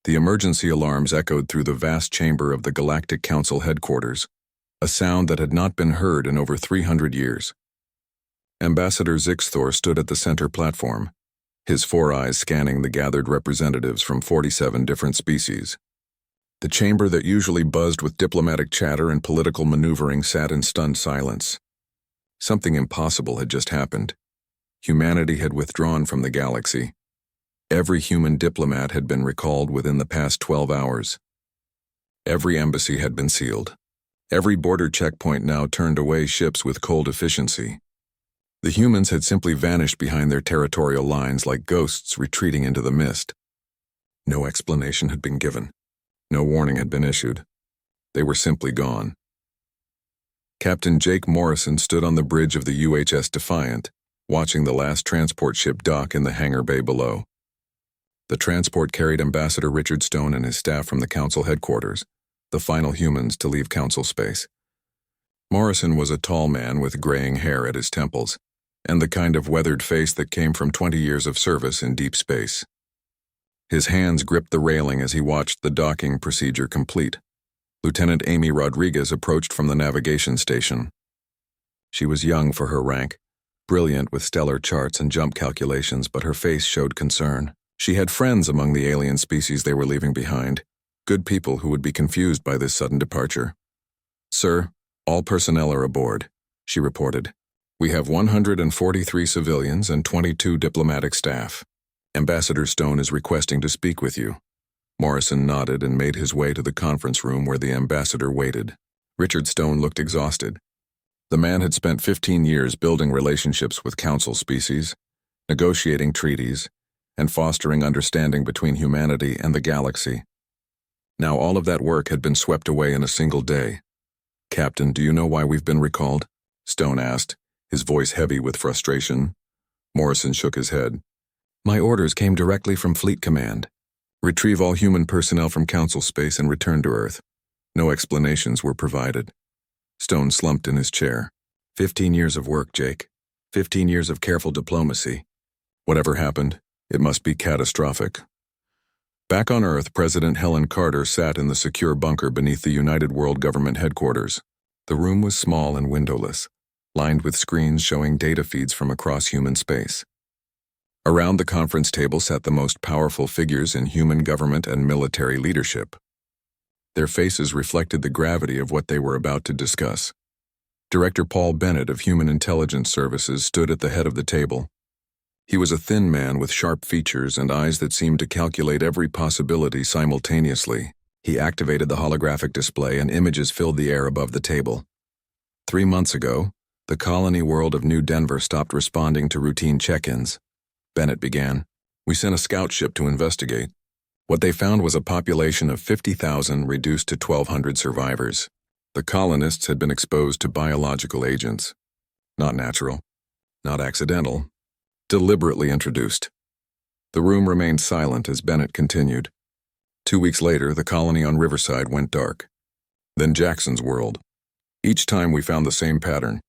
The emergency alarms echoed through the vast chamber of the Galactic Council headquarters, a sound that had not been heard in over 300 years. Ambassador Zixthor stood at the center platform, his four eyes scanning the gathered representatives from 47 different species. The chamber that usually buzzed with diplomatic chatter and political maneuvering sat in stunned silence. Something impossible had just happened. Humanity had withdrawn from the galaxy. Every human diplomat had been recalled within the past 12 hours. Every embassy had been sealed. Every border checkpoint now turned away ships with cold efficiency. The humans had simply vanished behind their territorial lines like ghosts retreating into the mist. No explanation had been given. No warning had been issued. They were simply gone. Captain Jake Morrison stood on the bridge of the UHS Defiant, watching the last transport ship dock in the hangar bay below. The transport carried Ambassador Richard Stone and his staff from the Council headquarters, the final humans to leave Council space. Morrison was a tall man with graying hair at his temples, and the kind of weathered face that came from 20 years of service in deep space. His hands gripped the railing as he watched the docking procedure complete. Lieutenant Amy Rodriguez approached from the navigation station. She was young for her rank, brilliant with stellar charts and jump calculations, but her face showed concern. She had friends among the alien species they were leaving behind, good people who would be confused by this sudden departure. "Sir, all personnel are aboard," she reported. "We have 143 civilians and 22 diplomatic staff. Ambassador Stone is requesting to speak with you." Morrison nodded and made his way to the conference room where the ambassador waited. Richard Stone looked exhausted. The man had spent 15 years building relationships with Council species, negotiating treaties, and fostering understanding between humanity and the galaxy. Now all of that work had been swept away in a single day. "Captain, do you know why we've been recalled?" Stone asked, his voice heavy with frustration. Morrison shook his head. "My orders came directly from Fleet Command. Retrieve all human personnel from Council space and return to Earth." No explanations were provided. Stone slumped in his chair. 15 years of work, Jake. 15 years of careful diplomacy. Whatever happened, it must be catastrophic. Back on Earth, President Helen Carter sat in the secure bunker beneath the United World Government headquarters. The room was small and windowless, lined with screens showing data feeds from across human space. Around the conference table sat the most powerful figures in human government and military leadership. Their faces reflected the gravity of what they were about to discuss. Director Paul Bennett of Human Intelligence Services stood at the head of the table. He was a thin man with sharp features and eyes that seemed to calculate every possibility simultaneously. He activated the holographic display and images filled the air above the table. 3 months ago, the colony world of New Denver stopped responding to routine check-ins. Bennett began. "We sent a scout ship to investigate. What they found was a population of 50,000 reduced to 1,200 survivors. The colonists had been exposed to biological agents. Not natural, not accidental, deliberately introduced." The room remained silent as Bennett continued. 2 weeks later, the colony on Riverside went dark. Then Jackson's world. Each time we found the same pattern.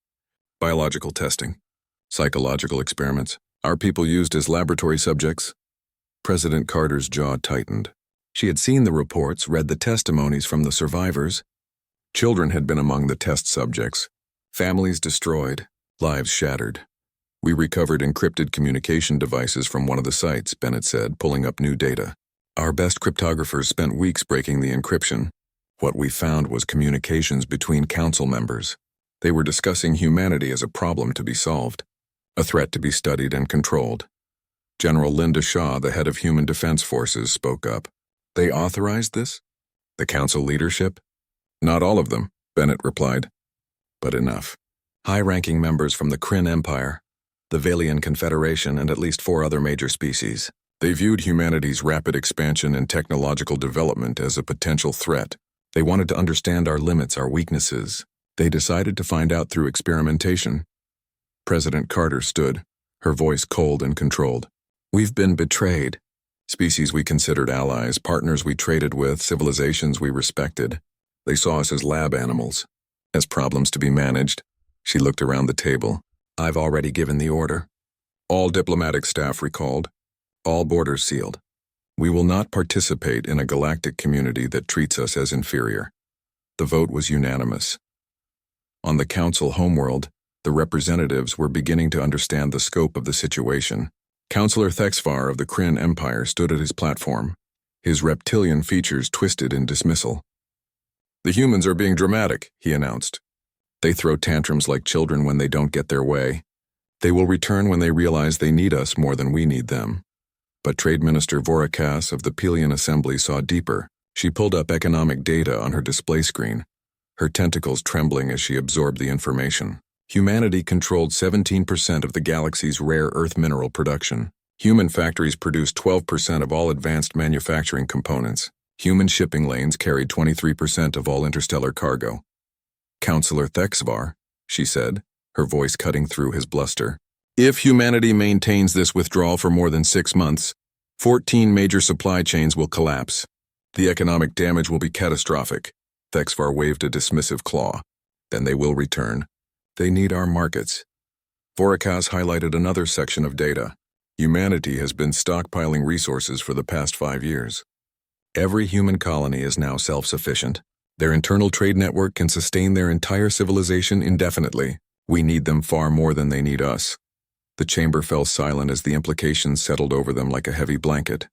Biological testing, psychological experiments. Our people used as laboratory subjects. President Carter's jaw tightened. She had seen the reports, read the testimonies from the survivors. Children had been among the test subjects. Families destroyed, lives shattered. "We recovered encrypted communication devices from one of the sites," Bennett said, pulling up new data. "Our best cryptographers spent weeks breaking the encryption. What we found was communications between Council members. They were discussing humanity as a problem to be solved, a threat to be studied and controlled." General Linda Shaw, the head of Human Defense Forces, spoke up. "They authorized this? The Council leadership?" "Not all of them," Bennett replied. "But enough. High-ranking members from the Kryn Empire, the Valian Confederation, and at least 4 other major species. They viewed humanity's rapid expansion and technological development as a potential threat. They wanted to understand our limits, our weaknesses. They decided to find out through experimentation." President Carter stood, her voice cold and controlled. "We've been betrayed. Species we considered allies, partners we traded with, civilizations we respected. They saw us as lab animals, as problems to be managed." She looked around the table. "I've already given the order. All diplomatic staff recalled. All borders sealed. We will not participate in a galactic community that treats us as inferior. The vote was unanimous. On the Council homeworld, the representatives were beginning to understand the scope of the situation. Councillor Thexvar of the Kryn Empire stood at his platform, his reptilian features twisted in dismissal. "The humans are being dramatic," he announced. "They throw tantrums like children when they don't get their way. They will return when they realize they need us more than we need them." But Trade Minister Vorakas of the Pelian Assembly saw deeper. She pulled up economic data on her display screen, her tentacles trembling as she absorbed the information. Humanity controlled 17% of the galaxy's rare earth mineral production. Human factories produced 12% of all advanced manufacturing components. Human shipping lanes carried 23% of all interstellar cargo. "Councillor Thexvar," she said, her voice cutting through his bluster, "if humanity maintains this withdrawal for more than 6 months, 14 major supply chains will collapse. The economic damage will be catastrophic." Thexvar waved a dismissive claw. "Then they will return. They need our markets." Vorakas highlighted another section of data. Humanity has been stockpiling resources for the past 5 years. Every human colony is now self-sufficient. Their internal trade network can sustain their entire civilization indefinitely. We need them far more than they need us. The chamber fell silent as the implications settled over them like a heavy blanket.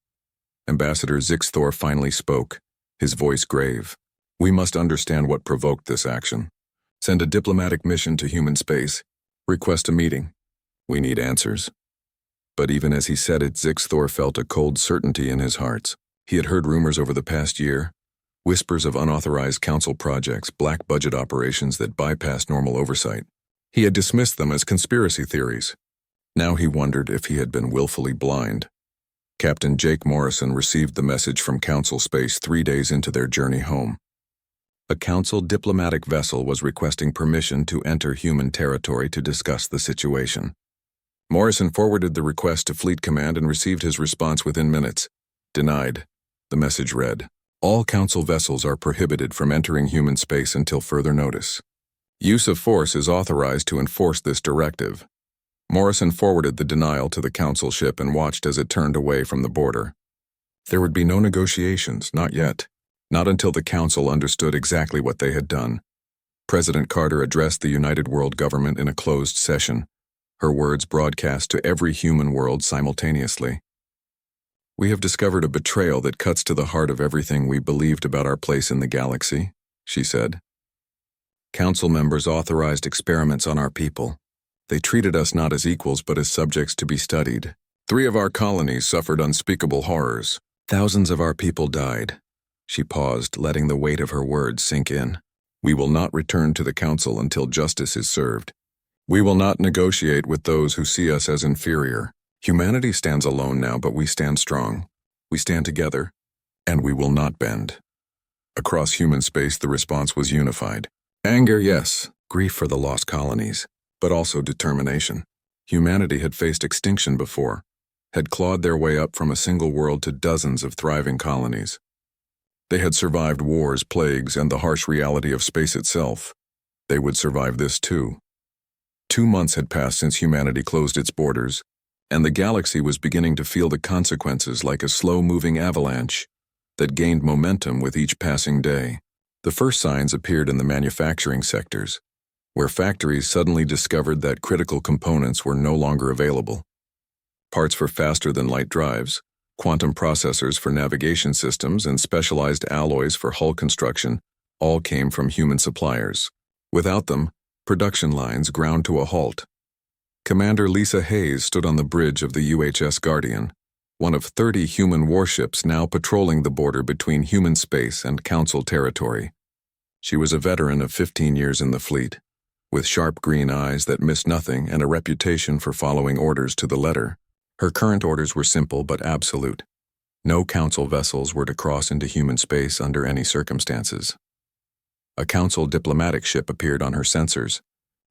Ambassador Zixthor finally spoke, his voice grave. "We must understand what provoked this action. Send a diplomatic mission to human space. Request a meeting. We need answers." But even as he said it, Zixthor felt a cold certainty in his heart. He had heard rumors over the past year, whispers of unauthorized council projects, black budget operations that bypassed normal oversight. He had dismissed them as conspiracy theories. Now he wondered if he had been willfully blind. Captain Jake Morrison received the message from Council Space 3 days into their journey home. A Council diplomatic vessel was requesting permission to enter human territory to discuss the situation. Morrison forwarded the request to Fleet Command and received his response within minutes. "Denied." The message read, "All Council vessels are prohibited from entering human space until further notice. Use of force is authorized to enforce this directive." Morrison forwarded the denial to the Council ship and watched as it turned away from the border. There would be no negotiations, not yet. Not until the Council understood exactly what they had done. President Carter addressed the United World Government in a closed session, her words broadcast to every human world simultaneously. "We have discovered a betrayal that cuts to the heart of everything we believed about our place in the galaxy," she said. "Council members authorized experiments on our people. They treated us not as equals but as subjects to be studied. 3 of our colonies suffered unspeakable horrors. Thousands of our people died." She paused, letting the weight of her words sink in. "We will not return to the Council until justice is served. We will not negotiate with those who see us as inferior. Humanity stands alone now, but we stand strong. We stand together, and we will not bend." Across human space, the response was unified. Anger, yes, grief for the lost colonies, but also determination. Humanity had faced extinction before, had clawed their way up from a single world to dozens of thriving colonies. They had survived wars, plagues, and the harsh reality of space itself. They would survive this too. 2 months had passed since humanity closed its borders, and the galaxy was beginning to feel the consequences like a slow-moving avalanche that gained momentum with each passing day. The first signs appeared in the manufacturing sectors, where factories suddenly discovered that critical components were no longer available. Parts for faster-than-light drives, quantum processors for navigation systems, and specialized alloys for hull construction all came from human suppliers. Without them, production lines ground to a halt. Commander Lisa Hayes stood on the bridge of the UHS Guardian, one of 30 human warships now patrolling the border between human space and Council territory. She was a veteran of 15 years in the fleet, with sharp green eyes that missed nothing and a reputation for following orders to the letter. Her current orders were simple but absolute. No Council vessels were to cross into human space under any circumstances. A Council diplomatic ship appeared on her sensors,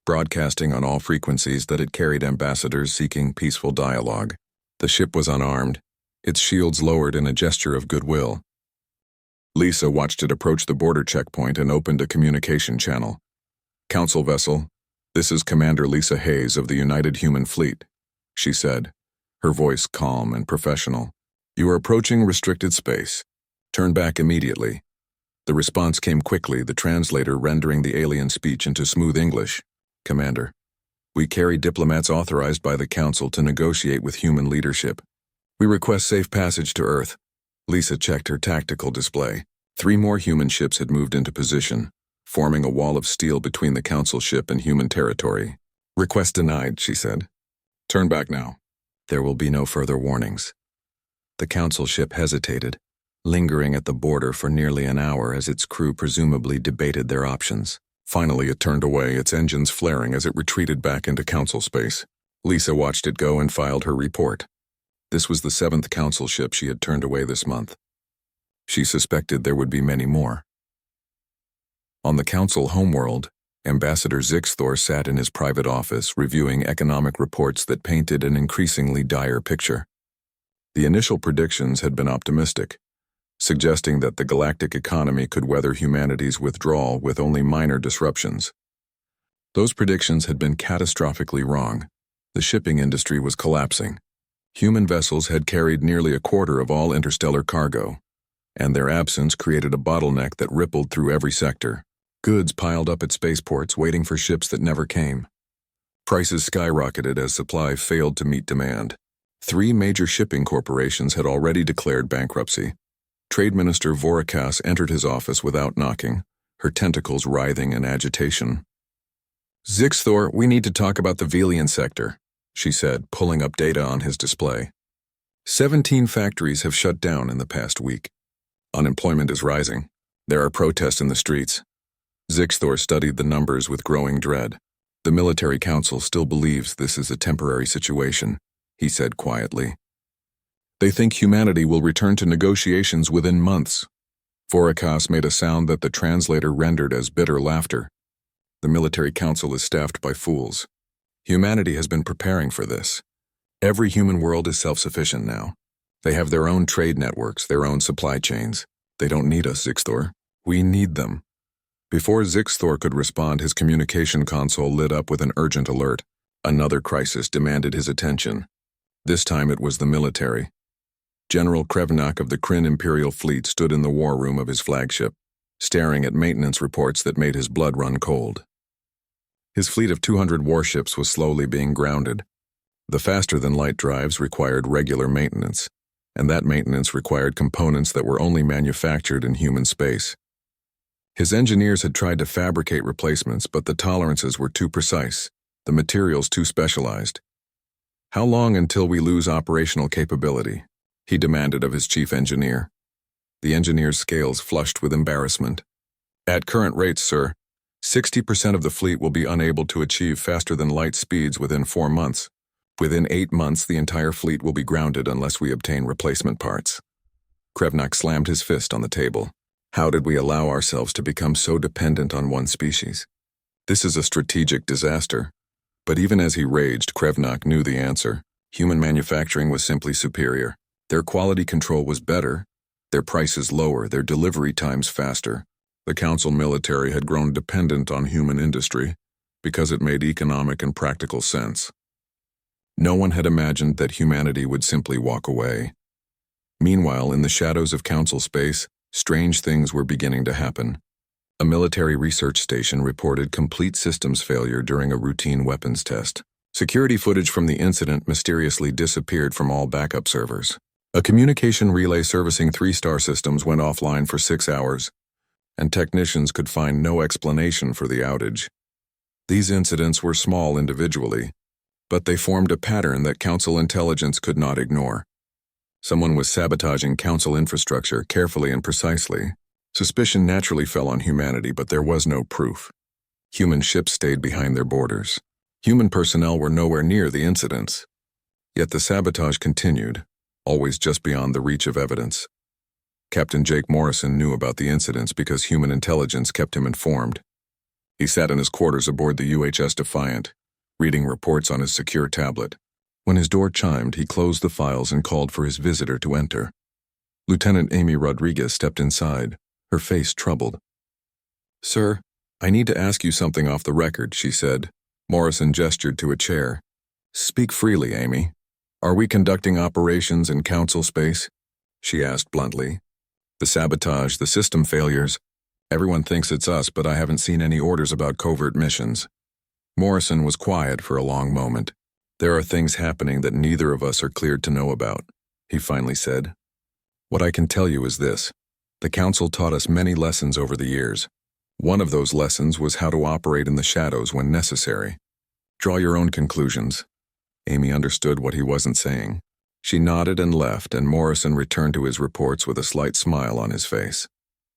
broadcasting on all frequencies that it carried ambassadors seeking peaceful dialogue. The ship was unarmed, its shields lowered in a gesture of goodwill. Lisa watched it approach the border checkpoint and opened a communication channel. "Council vessel, this is Commander Lisa Hayes of the United Human Fleet," she said, her voice calm and professional. You are approaching restricted space. Turn back immediately. The response came quickly, the translator rendering the alien speech into smooth English. Commander, we carry diplomats authorized by the Council to negotiate with human leadership. We request safe passage to Earth. Lisa checked her tactical display. 3 more human ships had moved into position, forming a wall of steel between the Council ship and human territory. Request denied, she said. Turn back now. There will be no further warnings. The Council ship hesitated, lingering at the border for nearly an hour as its crew presumably debated their options. Finally, it turned away, its engines flaring as it retreated back into Council space. Lisa watched it go and filed her report. This was the 7th Council ship she had turned away this month. She suspected there would be many more. On the Council homeworld, Ambassador Zixthor sat in his private office reviewing economic reports that painted an increasingly dire picture. The initial predictions had been optimistic, suggesting that the galactic economy could weather humanity's withdrawal with only minor disruptions. Those predictions had been catastrophically wrong. The shipping industry was collapsing. Human vessels had carried nearly a quarter of all interstellar cargo, and their absence created a bottleneck that rippled through every sector. Goods piled up at spaceports waiting for ships that never came. Prices skyrocketed as supply failed to meet demand. 3 major shipping corporations had already declared bankruptcy. Trade Minister Vorakas entered his office without knocking, her tentacles writhing in agitation. Zixthor, we need to talk about the Velian sector, she said, pulling up data on his display. 17 factories have shut down in the past week. Unemployment is rising. There are protests in the streets. Zixthor studied the numbers with growing dread. The military council still believes this is a temporary situation, he said quietly. They think humanity will return to negotiations within months. Vorakas made a sound that the translator rendered as bitter laughter. The military council is staffed by fools. Humanity has been preparing for this. Every human world is self-sufficient now. They have their own trade networks, their own supply chains. They don't need us, Zixthor. We need them. Before Zixthor could respond, his communication console lit up with an urgent alert. Another crisis demanded his attention. This time it was the military. General Krevnak of the Kryn Imperial Fleet stood in the war room of his flagship, staring at maintenance reports that made his blood run cold. His fleet of 200 warships was slowly being grounded. The faster-than-light drives required regular maintenance, and that maintenance required components that were only manufactured in human space. His engineers had tried to fabricate replacements, but the tolerances were too precise, the materials too specialized. How long until we lose operational capability? He demanded of his chief engineer. The engineer's scales flushed with embarrassment. At current rates, sir, 60% of the fleet will be unable to achieve faster-than-light speeds within 4 months. Within 8 months, the entire fleet will be grounded unless we obtain replacement parts. Krevnak slammed his fist on the table. How did we allow ourselves to become so dependent on one species? This is a strategic disaster. But even as he raged, Krevnak knew the answer. Human manufacturing was simply superior. Their quality control was better, their prices lower, their delivery times faster. The Council military had grown dependent on human industry because it made economic and practical sense. No one had imagined that humanity would simply walk away. Meanwhile, in the shadows of Council space, strange things were beginning to happen. A military research station reported complete systems failure during a routine weapons test. Security footage from the incident mysteriously disappeared from all backup servers. A communication relay servicing 3 star systems went offline for 6 hours, and technicians could find no explanation for the outage. These incidents were small individually, but they formed a pattern that Council intelligence could not ignore. Someone was sabotaging Council infrastructure carefully and precisely. Suspicion naturally fell on humanity, but there was no proof. Human ships stayed behind their borders. Human personnel were nowhere near the incidents. Yet the sabotage continued, always just beyond the reach of evidence. Captain Jake Morrison knew about the incidents because human intelligence kept him informed. He sat in his quarters aboard the UHS Defiant, reading reports on his secure tablet. When his door chimed, he closed the files and called for his visitor to enter. Lieutenant Amy Rodriguez stepped inside, her face troubled. "Sir, I need to ask you something off the record," she said. Morrison gestured to a chair. "Speak freely, Amy. Are we conducting operations in Council space?" she asked bluntly. The sabotage, the system failures. Everyone thinks it's us, but I haven't seen any orders about covert missions. Morrison was quiet for a long moment. There are things happening that neither of us are cleared to know about, he finally said. What I can tell you is this. The Council taught us many lessons over the years. One of those lessons was how to operate in the shadows when necessary. Draw your own conclusions. Amy understood what he wasn't saying. She nodded and left, and Morrison returned to his reports with a slight smile on his face.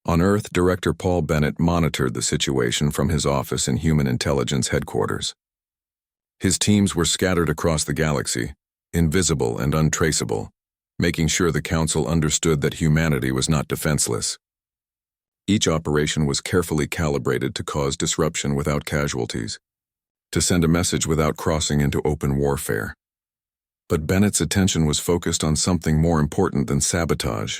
On Earth, Director Paul Bennett monitored the situation from his office in Human Intelligence Headquarters. His teams were scattered across the galaxy, invisible and untraceable, making sure the Council understood that humanity was not defenseless. Each operation was carefully calibrated to cause disruption without casualties, to send a message without crossing into open warfare. But Bennett's attention was focused on something more important than sabotage.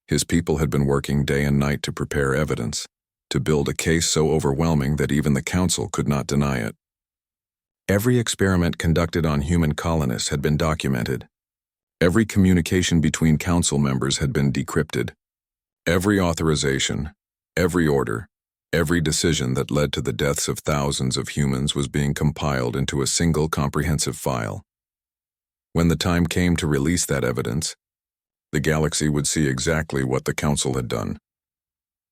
His people had been working day and night to prepare evidence, to build a case so overwhelming that even the Council could not deny it. Every experiment conducted on human colonists had been documented. Every communication between Council members had been decrypted. Every authorization, every order, every decision that led to the deaths of thousands of humans was being compiled into a single comprehensive file. When the time came to release that evidence, the galaxy would see exactly what the Council had done.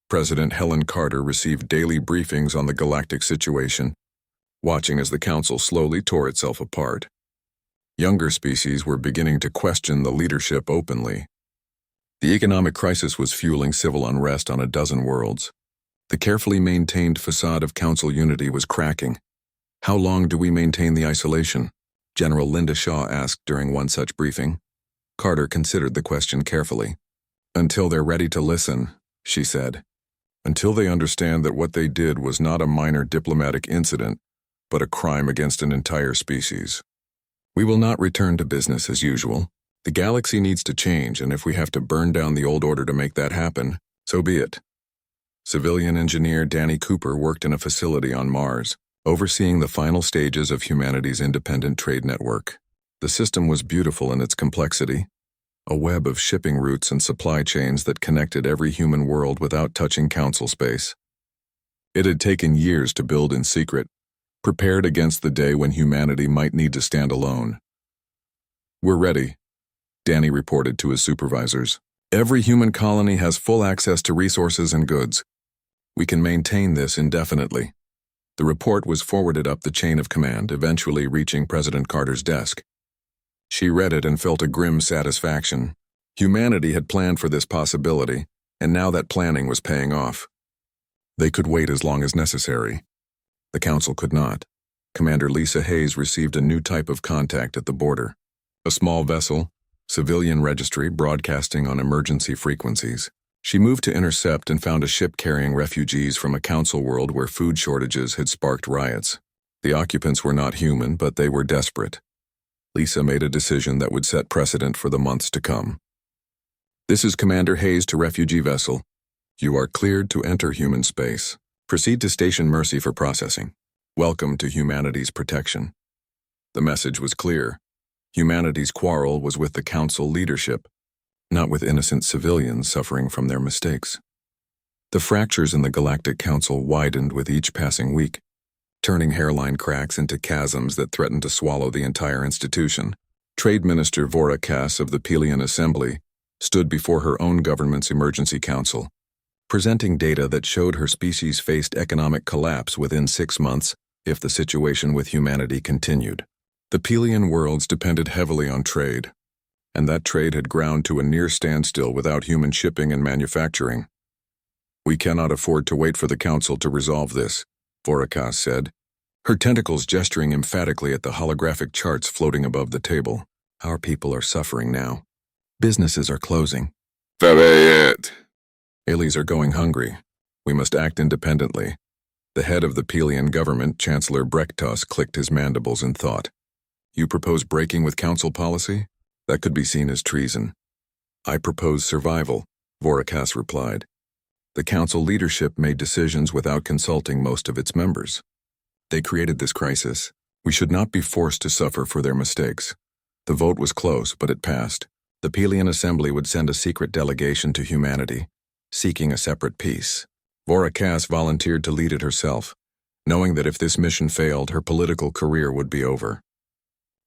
President Helen Carter received daily briefings on the galactic situation, watching as the Council slowly tore itself apart. Younger species were beginning to question the leadership openly. The economic crisis was fueling civil unrest on a dozen worlds. The carefully maintained facade of Council unity was cracking. How long do we maintain the isolation? General Linda Shaw asked during one such briefing. Carter considered the question carefully. Until they're ready to listen, she said. Until they understand that what they did was not a minor diplomatic incident, but a crime against an entire species. We will not return to business as usual. The galaxy needs to change, and if we have to burn down the old order to make that happen, so be it. Civilian engineer Danny Cooper worked in a facility on Mars, overseeing the final stages of humanity's independent trade network. The system was beautiful in its complexity, a web of shipping routes and supply chains that connected every human world without touching Council space. It had taken years to build in secret, prepared against the day when humanity might need to stand alone. We're ready, Danny reported to his supervisors. Every human colony has full access to resources and goods. We can maintain this indefinitely. The report was forwarded up the chain of command, eventually reaching President Carter's desk. She read it and felt a grim satisfaction. Humanity had planned for this possibility, and now that planning was paying off. They could wait as long as necessary. The Council could not. Commander Lisa Hayes received a new type of contact at the border. A small vessel, civilian registry broadcasting on emergency frequencies. She moved to intercept and found a ship carrying refugees from a Council world where food shortages had sparked riots. The occupants were not human, but they were desperate. Lisa made a decision that would set precedent for the months to come. This is Commander Hayes to refugee vessel. You are cleared to enter human space. Proceed to Station Mercy for processing. Welcome to humanity's protection. The message was clear. Humanity's quarrel was with the Council leadership, not with innocent civilians suffering from their mistakes. The fractures in the Galactic Council widened with each passing week, turning hairline cracks into chasms that threatened to swallow the entire institution. Trade Minister Vora Cass of the Pelian Assembly stood before her own government's Emergency Council, presenting data that showed her species faced economic collapse within 6 months if the situation with humanity continued. The Pelian worlds depended heavily on trade, and that trade had ground to a near standstill without human shipping and manufacturing. We cannot afford to wait for the Council to resolve this, Vora Cass said, her tentacles gesturing emphatically at the holographic charts floating above the table. Our people are suffering now. Businesses are closing. It. Aliens are going hungry. We must act independently. The head of the Pelian government, Chancellor Brektos, clicked his mandibles in thought. You propose breaking with Council policy? That could be seen as treason. I propose survival, Vora Cass replied. The Council leadership made decisions without consulting most of its members. They created this crisis. We should not be forced to suffer for their mistakes. The vote was close, but it passed. The Pelian Assembly would send a secret delegation to humanity, seeking a separate peace. Vorakas volunteered to lead it herself, knowing that if this mission failed, her political career would be over.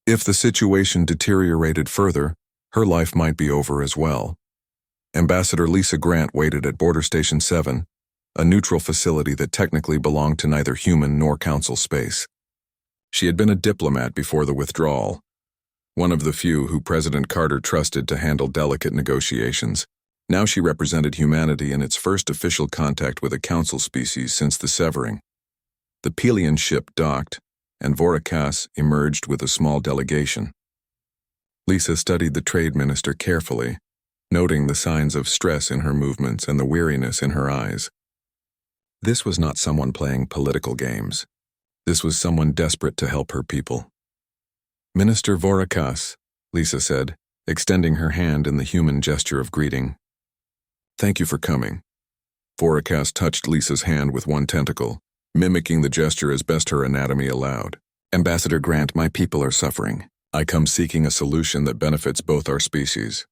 If the situation deteriorated further, her life might be over as well. Ambassador Lisa Grant waited at Border Station 7, a neutral facility that technically belonged to neither human nor council space. She had been a diplomat before the withdrawal, one of the few who President Carter trusted to handle delicate negotiations. Now she represented humanity in its first official contact with a council species since the severing. The Pelian ship docked, and Vorakas emerged with a small delegation. Lisa studied the trade minister carefully, noting the signs of stress in her movements and the weariness in her eyes. This was not someone playing political games. This was someone desperate to help her people. "Minister Vorakas," Lisa said, extending her hand in the human gesture of greeting. "Thank you for coming." Vorakas touched Lisa's hand with one tentacle, mimicking the gesture as best her anatomy allowed. "Ambassador Grant, my people are suffering. I come seeking a solution that benefits both our species."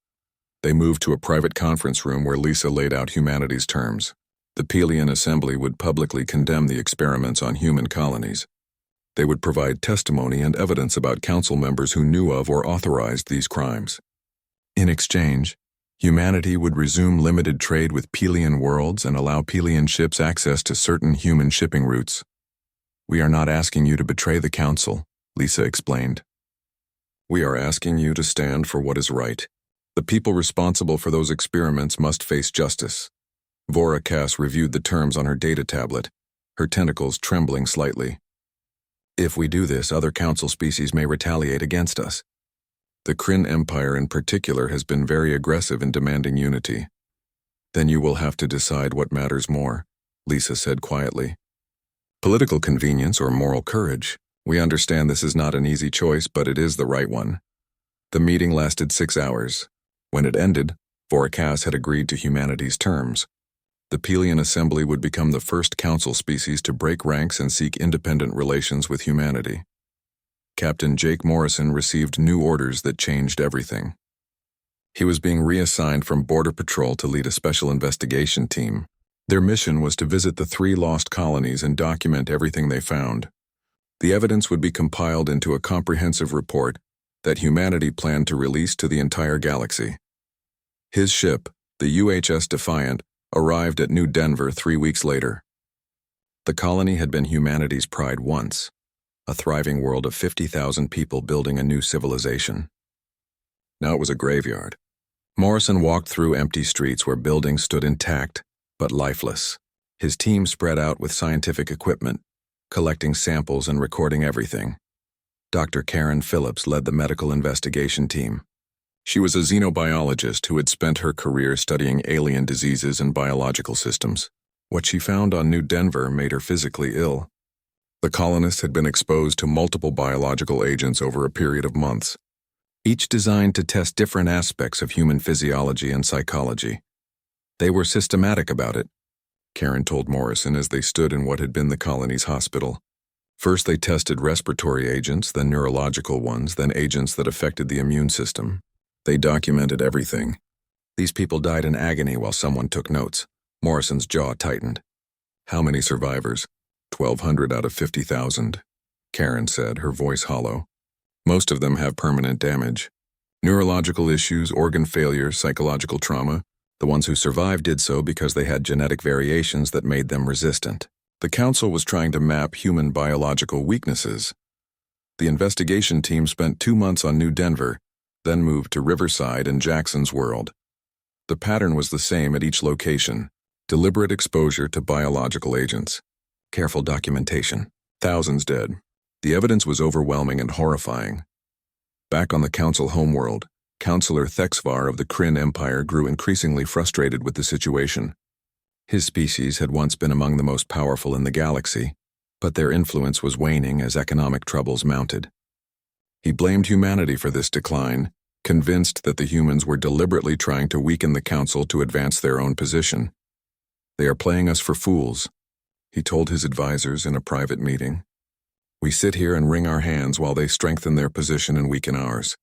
They moved to a private conference room where Lisa laid out humanity's terms. The Pelian Assembly would publicly condemn the experiments on human colonies. They would provide testimony and evidence about council members who knew of or authorized these crimes. In exchange, humanity would resume limited trade with Pelian worlds and allow Pelian ships access to certain human shipping routes. "We are not asking you to betray the council," Lisa explained. "We are asking you to stand for what is right. The people responsible for those experiments must face justice." Vorakas reviewed the terms on her data tablet, her tentacles trembling slightly. "If we do this, other council species may retaliate against us. The Kryn Empire in particular has been very aggressive in demanding unity." "Then you will have to decide what matters more," Lisa said quietly. "Political convenience or moral courage? We understand this is not an easy choice, but it is the right one." The meeting lasted 6 hours. When it ended, Vorakas had agreed to humanity's terms. The Pelian Assembly would become the first council species to break ranks and seek independent relations with humanity. Captain Jake Morrison received new orders that changed everything. He was being reassigned from Border Patrol to lead a special investigation team. Their mission was to visit the 3 lost colonies and document everything they found. The evidence would be compiled into a comprehensive report that humanity planned to release to the entire galaxy. His ship, the UHS Defiant, arrived at New Denver 3 weeks later. The colony had been humanity's pride once, a thriving world of 50,000 people building a new civilization. Now it was a graveyard. Morrison walked through empty streets where buildings stood intact, but lifeless. His team spread out with scientific equipment, collecting samples and recording everything. Dr. Karen Phillips led the medical investigation team. She was a xenobiologist who had spent her career studying alien diseases and biological systems. What she found on New Denver made her physically ill. The colonists had been exposed to multiple biological agents over a period of months, each designed to test different aspects of human physiology and psychology. They were systematic about it, Karen told Morrison as they stood in what had been the colony's hospital. First they tested respiratory agents, then neurological ones, then agents that affected the immune system. They documented everything. These people died in agony while someone took notes. Morrison's jaw tightened. "How many survivors?" 1,200 out of 50,000, Karen said, her voice hollow. "Most of them have permanent damage. Neurological issues, organ failure, psychological trauma. The ones who survived did so because they had genetic variations that made them resistant." The council was trying to map human biological weaknesses. The investigation team spent 2 months on New Denver, then moved to Riverside and Jackson's World. The pattern was the same at each location: deliberate exposure to biological agents. Careful documentation. Thousands dead. The evidence was overwhelming and horrifying. Back on the council homeworld, Councillor Thexvar of the Kryn Empire grew increasingly frustrated with the situation. His species had once been among the most powerful in the galaxy, but their influence was waning as economic troubles mounted. He blamed humanity for this decline, convinced that the humans were deliberately trying to weaken the council to advance their own position. "They are playing us for fools," he told his advisors in a private meeting. "We sit here and wring our hands while they strengthen their position and weaken ours."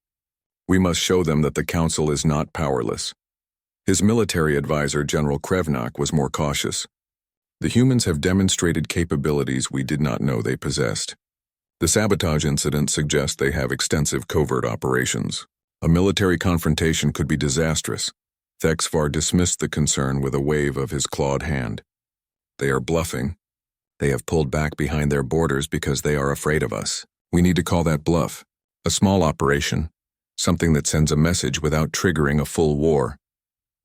We must show them that the Council is not powerless. His military advisor, General Krevnak, was more cautious. The humans have demonstrated capabilities we did not know they possessed. The sabotage incident suggests they have extensive covert operations. A military confrontation could be disastrous. Thexvar dismissed the concern with a wave of his clawed hand. They are bluffing. They have pulled back behind their borders because they are afraid of us. We need to call that bluff. A small operation. Something that sends a message without triggering a full war.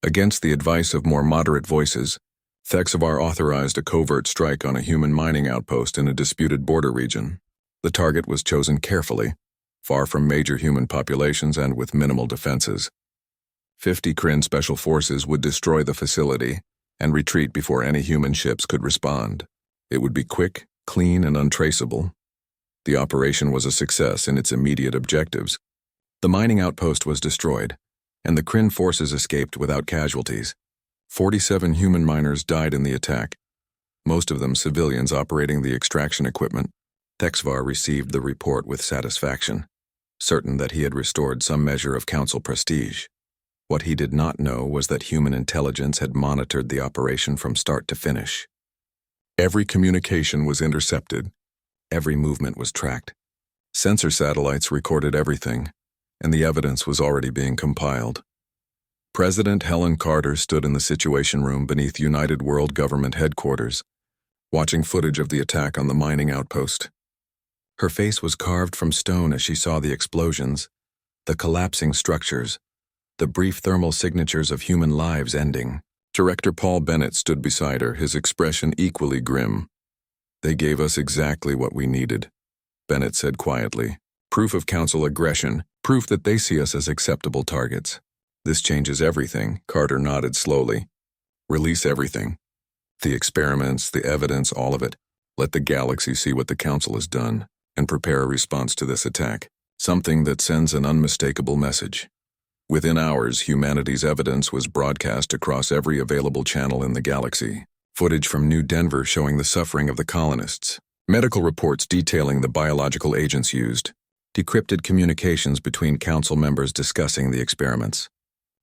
Against the advice of more moderate voices, Thexvar authorized a covert strike on a human mining outpost in a disputed border region. The target was chosen carefully, far from major human populations and with minimal defenses. 50 Kryn special forces would destroy the facility and retreat before any human ships could respond. It would be quick, clean, and untraceable. The operation was a success in its immediate objectives. The mining outpost was destroyed, and the Kryn forces escaped without casualties. 47 human miners died in the attack, most of them civilians operating the extraction equipment. Thexvar received the report with satisfaction, certain that he had restored some measure of Council prestige. What he did not know was that human intelligence had monitored the operation from start to finish. Every communication was intercepted. Every movement was tracked. Sensor satellites recorded everything, and the evidence was already being compiled. President Helen Carter stood in the Situation Room beneath United World Government headquarters, watching footage of the attack on the mining outpost. Her face was carved from stone as she saw the explosions, the collapsing structures, the brief thermal signatures of human lives ending. Director Paul Bennett stood beside her, his expression equally grim. "They gave us exactly what we needed," Bennett said quietly. "Proof of Council aggression, proof that they see us as acceptable targets. This changes everything," Carter nodded slowly. "Release everything. The experiments, the evidence, all of it. Let the galaxy see what the Council has done, and prepare a response to this attack. Something that sends an unmistakable message." Within hours, humanity's evidence was broadcast across every available channel in the galaxy. Footage from New Denver showing the suffering of the colonists. Medical reports detailing the biological agents used. Decrypted communications between Council members discussing the experiments.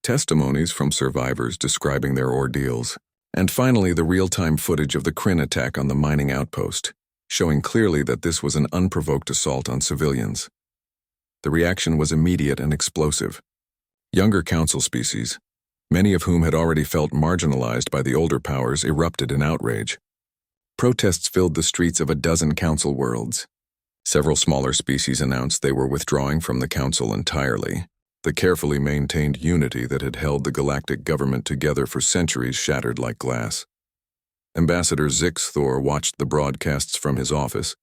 Testimonies from survivors describing their ordeals. And finally, the real-time footage of the Kryn attack on the mining outpost, showing clearly that this was an unprovoked assault on civilians. The reaction was immediate and explosive. Younger Council species, many of whom had already felt marginalized by the older powers, erupted in outrage. Protests filled the streets of a dozen Council worlds. Several smaller species announced they were withdrawing from the Council entirely. The carefully maintained unity that had held the galactic government together for centuries shattered like glass. Ambassador Zix Thor watched the broadcasts from his office,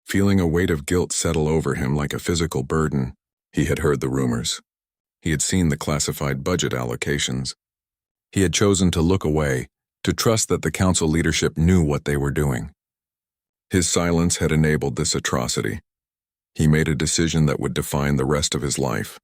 feeling a weight of guilt settle over him like a physical burden. He had heard the rumors. He had seen the classified budget allocations. He had chosen to look away, to trust that the Council leadership knew what they were doing. His silence had enabled this atrocity. He made a decision that would define the rest of his life.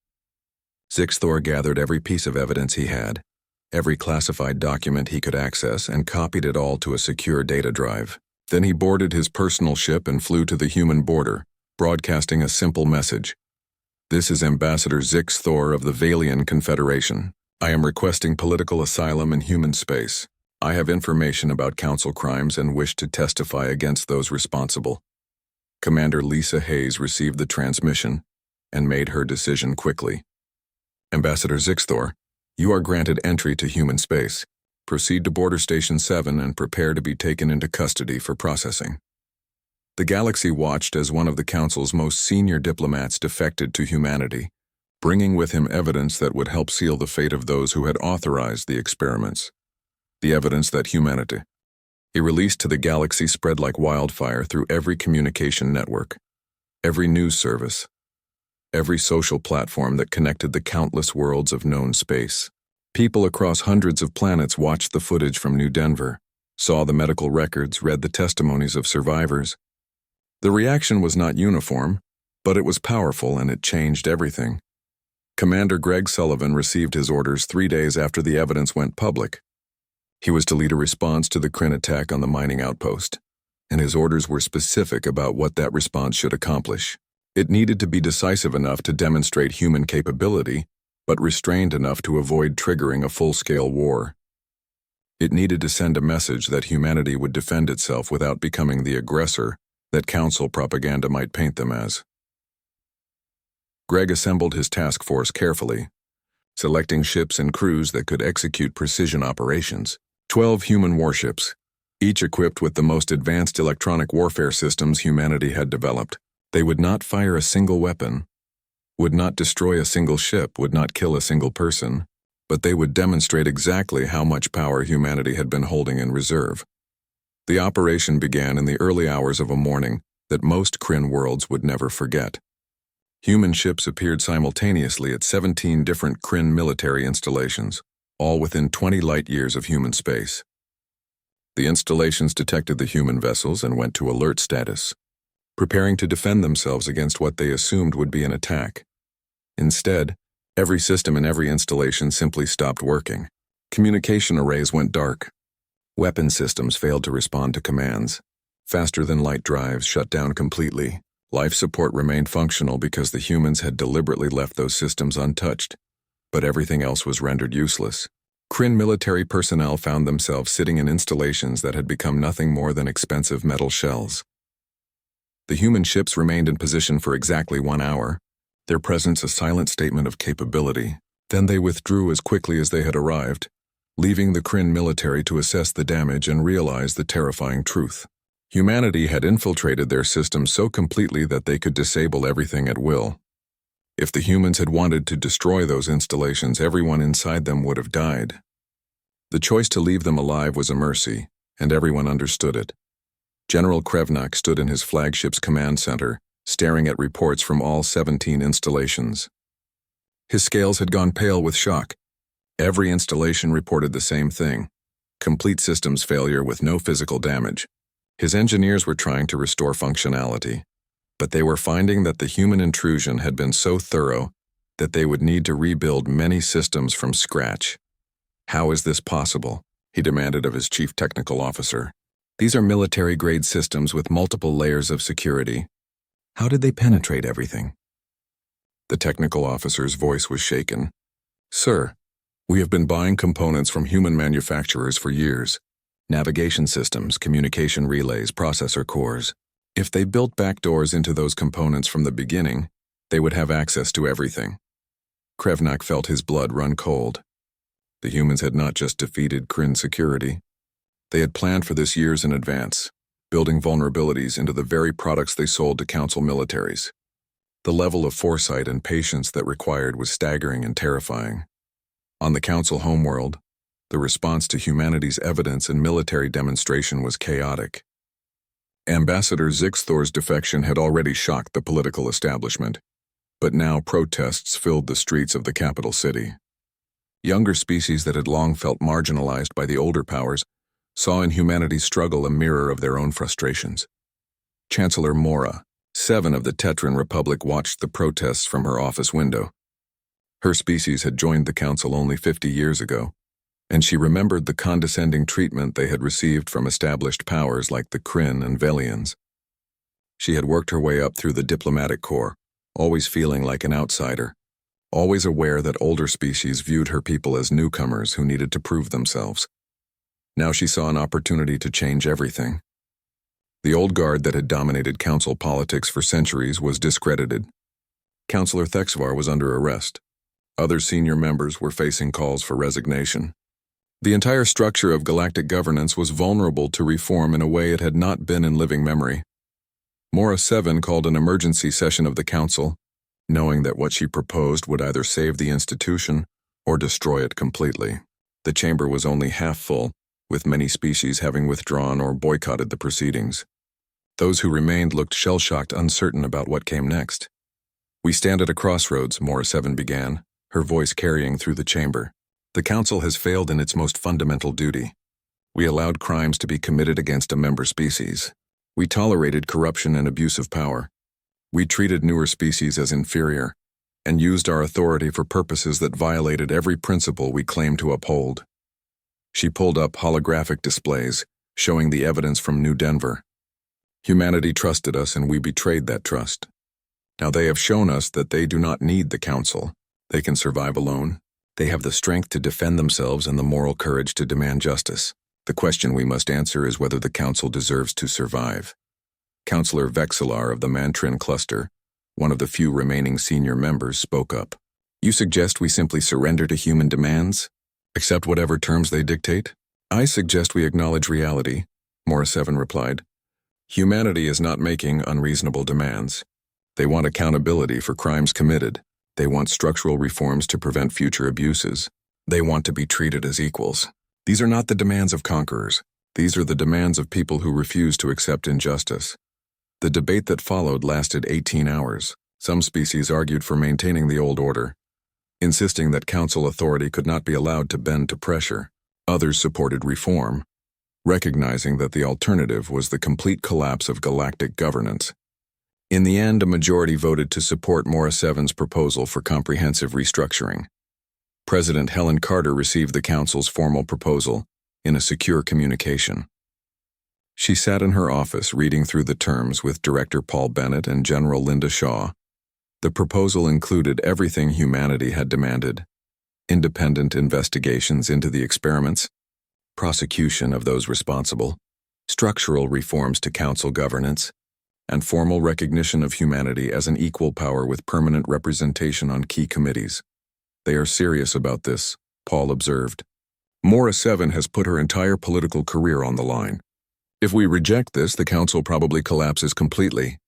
Zixthor gathered every piece of evidence he had, every classified document he could access, and copied it all to a secure data drive. Then he boarded his personal ship and flew to the human border, broadcasting a simple message. "This is Ambassador Zixthor of the Valian Confederation. I am requesting political asylum in human space. I have information about Council crimes and wish to testify against those responsible." Commander Lisa Hayes received the transmission and made her decision quickly. "Ambassador Zixthor, you are granted entry to human space. Proceed to Border Station 7 and prepare to be taken into custody for processing." The galaxy watched as one of the Council's most senior diplomats defected to humanity, bringing with him evidence that would help seal the fate of those who had authorized the experiments. The evidence that humanity. He released to the galaxy spread like wildfire through every communication network, every news service, every social platform that connected the countless worlds of known space. People across hundreds of planets watched the footage from New Denver, saw the medical records, read the testimonies of survivors. The reaction was not uniform, but it was powerful and it changed everything. Commander Greg Sullivan received his orders 3 days after the evidence went public. He was to lead a response to the Kryn attack on the mining outpost, and his orders were specific about what that response should accomplish. It needed to be decisive enough to demonstrate human capability, but restrained enough to avoid triggering a full-scale war. It needed to send a message that humanity would defend itself without becoming the aggressor that Council propaganda might paint them as. Greg assembled his task force carefully, selecting ships and crews that could execute precision operations. 12 human warships, each equipped with the most advanced electronic warfare systems humanity had developed. They would not fire a single weapon, would not destroy a single ship, would not kill a single person, but they would demonstrate exactly how much power humanity had been holding in reserve. The operation began in the early hours of a morning that most Kryn worlds would never forget. Human ships appeared simultaneously at 17 different Kryn military installations, all within 20 light-years of human space. The installations detected the human vessels and went to alert status, preparing to defend themselves against what they assumed would be an attack. Instead, every system in every installation simply stopped working. Communication arrays went dark. Weapon systems failed to respond to commands. Faster-than-light drives shut down completely. Life support remained functional because the humans had deliberately left those systems untouched, but everything else was rendered useless. Kryn military personnel found themselves sitting in installations that had become nothing more than expensive metal shells. The human ships remained in position for exactly 1 hour, their presence a silent statement of capability. Then they withdrew as quickly as they had arrived, leaving the Kryn military to assess the damage and realize the terrifying truth. Humanity had infiltrated their system so completely that they could disable everything at will. If the humans had wanted to destroy those installations, everyone inside them would have died. The choice to leave them alive was a mercy, and everyone understood it. General Krevnak stood in his flagship's command center, staring at reports from all 17 installations. His scales had gone pale with shock. Every installation reported the same thing: complete systems failure with no physical damage. His engineers were trying to restore functionality, but they were finding that the human intrusion had been so thorough that they would need to rebuild many systems from scratch. "How is this possible?" he demanded of his chief technical officer. "These are military-grade systems with multiple layers of security. How did they penetrate everything?" The technical officer's voice was shaken. "Sir, we have been buying components from human manufacturers for years. Navigation systems, communication relays, processor cores. If they built backdoors into those components from the beginning, they would have access to everything." Krevnak felt his blood run cold. The humans had not just defeated Kryn security. They had planned for this years in advance, building vulnerabilities into the very products they sold to Council militaries. The level of foresight and patience that required was staggering and terrifying. On the Council homeworld, the response to humanity's evidence and military demonstration was chaotic. Ambassador Zixthor's defection had already shocked the political establishment, but now protests filled the streets of the capital city. Younger species that had long felt marginalized by the older powers saw in humanity's struggle a mirror of their own frustrations. Chancellor Mora, 7 of the Tetran Republic, watched the protests from her office window. Her species had joined the Council only 50 years ago, and she remembered the condescending treatment they had received from established powers like the Kryn and Velians. She had worked her way up through the diplomatic corps, always feeling like an outsider, always aware that older species viewed her people as newcomers who needed to prove themselves. Now she saw an opportunity to change everything. The old guard that had dominated Council politics for centuries was discredited. Councillor Thexvar was under arrest. Other senior members were facing calls for resignation. The entire structure of galactic governance was vulnerable to reform in a way it had not been in living memory. Mora 7 called an emergency session of the Council, knowing that what she proposed would either save the institution or destroy it completely. The chamber was only half full, with many species having withdrawn or boycotted the proceedings. Those who remained looked shell-shocked, uncertain about what came next. "We stand at a crossroads," Mora 7 began, her voice carrying through the chamber. "The Council has failed in its most fundamental duty. We allowed crimes to be committed against a member species. We tolerated corruption and abuse of power. We treated newer species as inferior, and used our authority for purposes that violated every principle we claim to uphold." She pulled up holographic displays, showing the evidence from New Denver. "Humanity trusted us, and we betrayed that trust. Now they have shown us that they do not need the Council. They can survive alone. They have the strength to defend themselves and the moral courage to demand justice. The question we must answer is whether the Council deserves to survive. Councillor Vexillar of the Mantrin Cluster, one of the few remaining senior members, spoke up. You suggest we simply surrender to human demands? Accept whatever terms they dictate? I suggest we acknowledge reality, Morris-7 replied. Humanity is not making unreasonable demands. They want accountability for crimes committed. They want structural reforms to prevent future abuses. They want to be treated as equals. These are not the demands of conquerors. These are the demands of people who refuse to accept injustice. The debate that followed lasted 18 hours. Some species argued for maintaining the old order, insisting that council authority could not be allowed to bend to pressure. Others supported reform, recognizing that the alternative was the complete collapse of galactic governance. In the end, a majority voted to support Morris-7's proposal for comprehensive restructuring. President Helen Carter received the Council's formal proposal in a secure communication. She sat in her office reading through the terms with Director Paul Bennett and General Linda Shaw. The proposal included everything humanity had demanded: independent investigations into the experiments, prosecution of those responsible, structural reforms to Council governance, and formal recognition of humanity as an equal power with permanent representation on key committees. They are serious about this, Paul observed. Morris-7 has put her entire political career on the line. If we reject this, the Council probably collapses completely.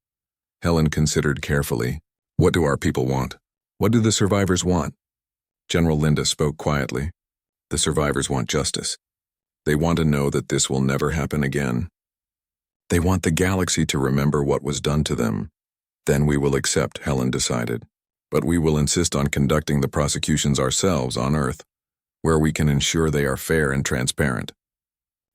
Helen considered carefully. What do our people want? What do the survivors want? General Linda spoke quietly. The survivors want justice. They want to know that this will never happen again. They want the galaxy to remember what was done to them. Then we will accept, Helen decided. But we will insist on conducting the prosecutions ourselves on Earth, where we can ensure they are fair and transparent.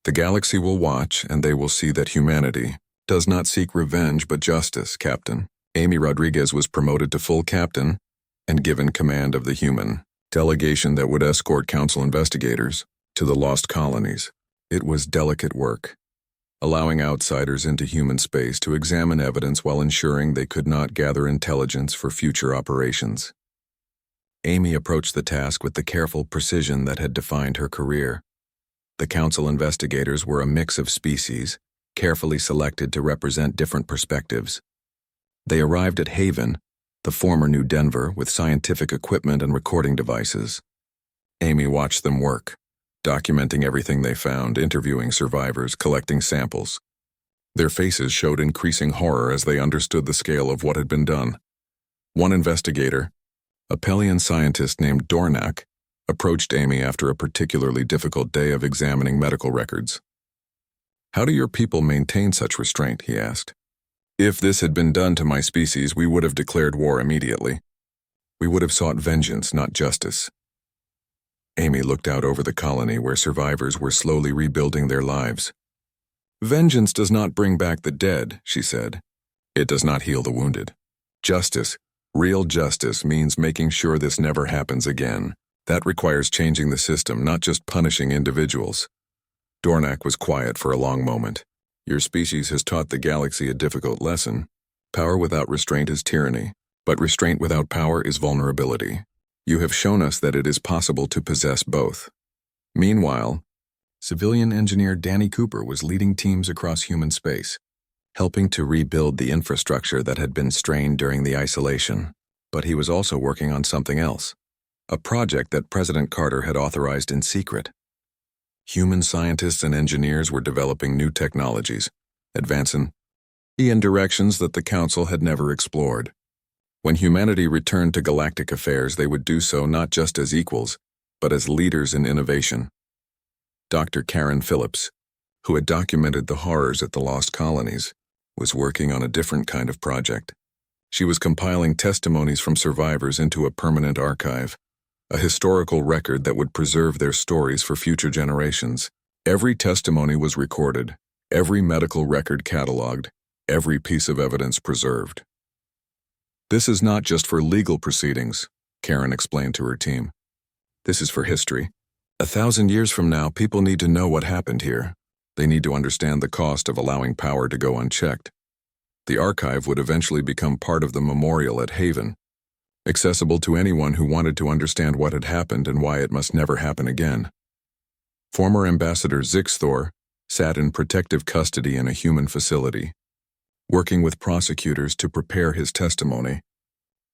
The galaxy will watch, and they will see that humanity does not seek revenge but justice, Captain. Amy Rodriguez was promoted to full captain and given command of the human delegation that would escort Council investigators to the lost colonies. It was delicate work, allowing outsiders into human space to examine evidence while ensuring they could not gather intelligence for future operations. Amy approached the task with the careful precision that had defined her career. The Council investigators were a mix of species, carefully selected to represent different perspectives. They arrived at Haven, the former New Denver, with scientific equipment and recording devices. Amy watched them work, documenting everything they found, interviewing survivors, collecting samples. Their faces showed increasing horror as they understood the scale of what had been done. One investigator, a Pelian scientist named Dornak, approached Amy after a particularly difficult day of examining medical records. How do your people maintain such restraint? He asked. If this had been done to my species, we would have declared war immediately. We would have sought vengeance, not justice. Amy looked out over the colony where survivors were slowly rebuilding their lives. Vengeance does not bring back the dead, she said. It does not heal the wounded. Justice, real justice, means making sure this never happens again. That requires changing the system, not just punishing individuals. Dornak was quiet for a long moment. Your species has taught the galaxy a difficult lesson. Power without restraint is tyranny, but restraint without power is vulnerability. You have shown us that it is possible to possess both. Meanwhile, civilian engineer Danny Cooper was leading teams across human space, helping to rebuild the infrastructure that had been strained during the isolation. But he was also working on something else, a project that President Carter had authorized in secret. Human scientists and engineers were developing new technologies, advancing in directions that the Council had never explored. When humanity returned to galactic affairs, they would do so not just as equals, but as leaders in innovation. Dr. Karen Phillips, who had documented the horrors at the lost colonies, was working on a different kind of project. She was compiling testimonies from survivors into a permanent archive, a historical record that would preserve their stories for future generations. Every testimony was recorded, every medical record cataloged, every piece of evidence preserved. This is not just for legal proceedings, Karen explained to her team. This is for history. 1,000 years from now, people need to know what happened here. They need to understand the cost of allowing power to go unchecked. The archive would eventually become part of the memorial at Haven, accessible to anyone who wanted to understand what had happened and why it must never happen again. Former Ambassador Zixthor sat in protective custody in a human facility, working with prosecutors to prepare his testimony.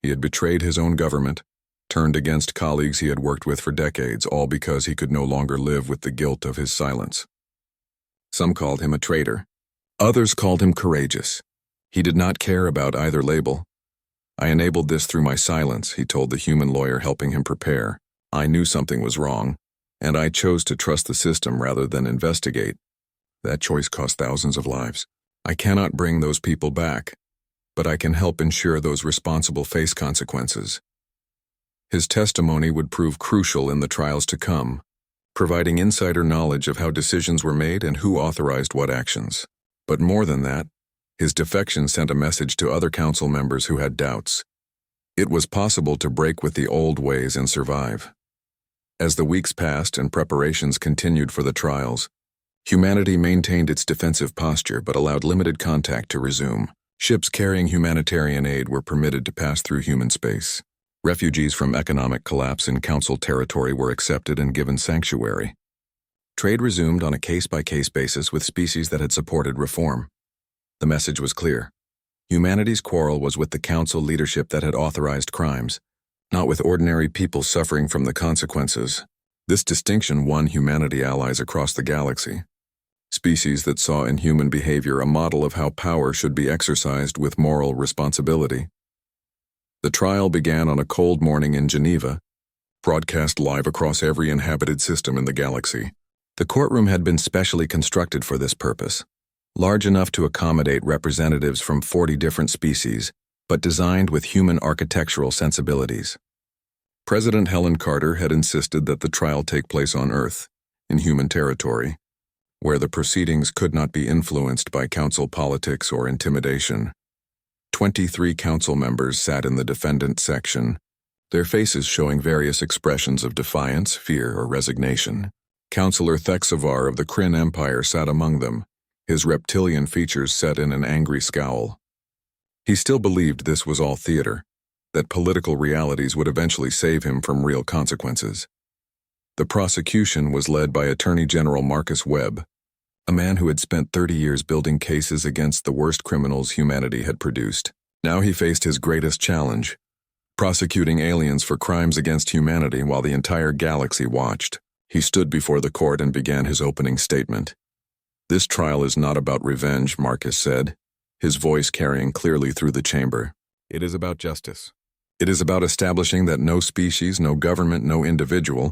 He had betrayed his own government, turned against colleagues he had worked with for decades, all because he could no longer live with the guilt of his silence. Some called him a traitor. Others called him courageous. He did not care about either label. I enabled this through my silence, he told the human lawyer helping him prepare. I knew something was wrong, and I chose to trust the system rather than investigate. That choice cost thousands of lives. I cannot bring those people back, but I can help ensure those responsible face consequences. His testimony would prove crucial in the trials to come, providing insider knowledge of how decisions were made and who authorized what actions. But more than that, his defection sent a message to other council members who had doubts. It was possible to break with the old ways and survive. As the weeks passed and preparations continued for the trials, humanity maintained its defensive posture but allowed limited contact to resume. Ships carrying humanitarian aid were permitted to pass through human space. Refugees from economic collapse in council territory were accepted and given sanctuary. Trade resumed on a case-by-case basis with species that had supported reform. The message was clear. Humanity's quarrel was with the council leadership that had authorized crimes, not with ordinary people suffering from the consequences. This distinction won humanity allies across the galaxy. Species that saw in human behavior a model of how power should be exercised with moral responsibility. The trial began on a cold morning in Geneva, broadcast live across every inhabited system in the galaxy. The courtroom had been specially constructed for this purpose, large enough to accommodate representatives from 40 different species, but designed with human architectural sensibilities. President Helen Carter had insisted that the trial take place on Earth, in human territory, where the proceedings could not be influenced by council politics or intimidation. 23 council members sat in the defendant section, their faces showing various expressions of defiance, fear, or resignation. Councillor Thexavar of the Kryn Empire sat among them, his reptilian features set in an angry scowl. He still believed this was all theater, that political realities would eventually save him from real consequences. The prosecution was led by Attorney General Marcus Webb, a man who had spent 30 years building cases against the worst criminals humanity had produced. Now he faced his greatest challenge, prosecuting aliens for crimes against humanity while the entire galaxy watched. He stood before the court and began his opening statement. "This trial is not about revenge," Marcus said, his voice carrying clearly through the chamber. "It is about justice. It is about establishing that no species, no government, no individual